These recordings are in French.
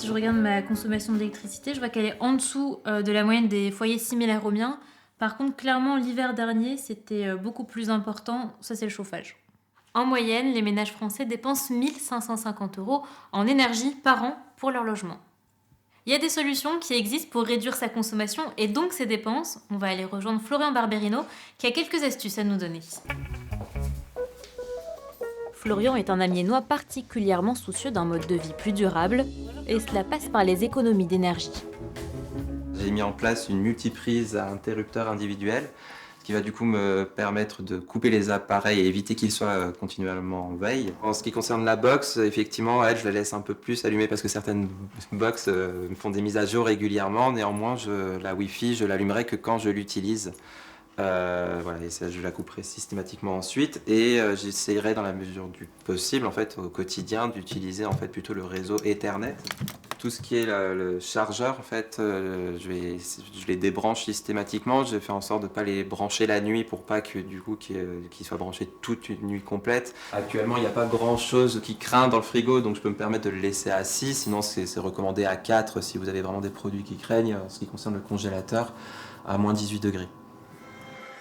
si je regarde ma consommation d'électricité, je vois qu'elle est en dessous de la moyenne des foyers similaires aux miens. Par contre, clairement, l'hiver dernier, c'était beaucoup plus important. Ça, c'est le chauffage. En moyenne, les ménages français dépensent 1 550 € en énergie par an pour leur logement. Il y a des solutions qui existent pour réduire sa consommation et donc ses dépenses. On va aller rejoindre Florian Barberino qui a quelques astuces à nous donner. Florian est un Amiénois particulièrement soucieux d'un mode de vie plus durable et cela passe par les économies d'énergie. J'ai mis en place une multiprise à interrupteur individuel, ce qui va du coup me permettre de couper les appareils et éviter qu'ils soient continuellement en veille. En ce qui concerne la box, effectivement, elle, je la laisse un peu plus allumée parce que certaines box font des mises à jour régulièrement. Néanmoins, la Wi-Fi, je l'allumerai que quand je l'utilise. Voilà, et ça, je la couperai systématiquement ensuite et j'essaierai dans la mesure du possible en fait au quotidien d'utiliser en fait plutôt le réseau Ethernet. Tout ce qui est le chargeur en fait, je les débranche systématiquement. Je fais en sorte de ne pas les brancher la nuit pour pas que du coup qu'ils soient branchés toute une nuit complète. Actuellement, il n'y a pas grand chose qui craint dans le frigo, donc je peux me permettre de le laisser à 6. Sinon, c'est recommandé à 4 si vous avez vraiment des produits qui craignent. En ce qui concerne le congélateur, à moins 18 degrés.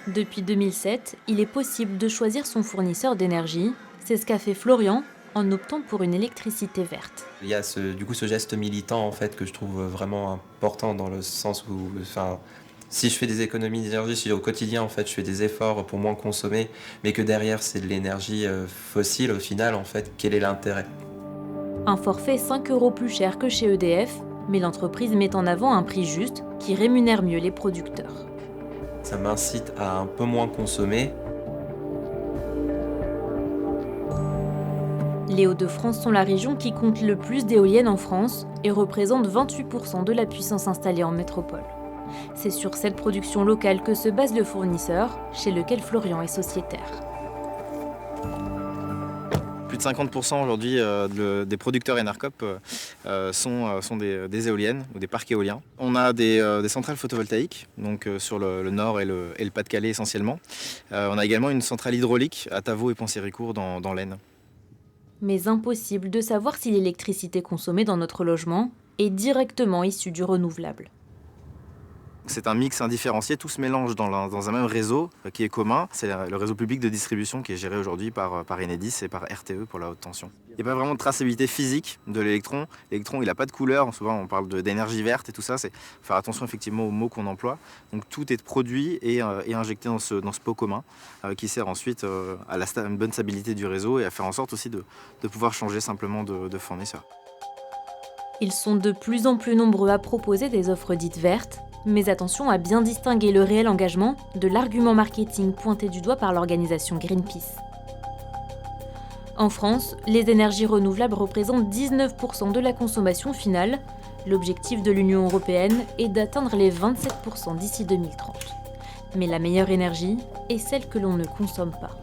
Depuis 2007, il est possible de choisir son fournisseur d'énergie. C'est ce qu'a fait Florian en optant pour une électricité verte. Il y a ce geste militant en fait que je trouve vraiment important dans le sens où, si je fais des économies d'énergie, si au quotidien en fait je fais des efforts pour moins consommer, mais que derrière c'est de l'énergie fossile, au final en fait quel est l'intérêt ? Un forfait 5 € plus cher que chez EDF, mais l'entreprise met en avant un prix juste qui rémunère mieux les producteurs. Ça m'incite à un peu moins consommer. Les Hauts-de-France sont la région qui compte le plus d'éoliennes en France et représente 28% de la puissance installée en métropole. C'est sur cette production locale que se base le fournisseur, chez lequel Florian est sociétaire. Plus de 50% aujourd'hui des producteurs Enercop sont des éoliennes ou des parcs éoliens. On a des centrales photovoltaïques, donc sur le nord et le Pas-de-Calais essentiellement. On a également une centrale hydraulique à Tavaux et Pont-Séricourt dans l'Aisne. Mais impossible de savoir si l'électricité consommée dans notre logement est directement issue du renouvelable. C'est un mix indifférencié, tout se mélange dans un même réseau qui est commun. C'est le réseau public de distribution qui est géré aujourd'hui par Enedis et par RTE pour la haute tension. Il n'y a pas vraiment de traçabilité physique de l'électron. L'électron, il n'a pas de couleur. Souvent, on parle d'énergie verte et tout ça. C'est faire attention effectivement aux mots qu'on emploie. Donc tout est produit et injecté dans ce pot commun qui sert ensuite à une bonne stabilité du réseau et à faire en sorte aussi de pouvoir changer simplement de fournisseur. Ils sont de plus en plus nombreux à proposer des offres dites vertes. Mais attention à bien distinguer le réel engagement de l'argument marketing pointé du doigt par l'organisation Greenpeace. En France, les énergies renouvelables représentent 19% de la consommation finale. L'objectif de l'Union européenne est d'atteindre les 27% d'ici 2030. Mais la meilleure énergie est celle que l'on ne consomme pas.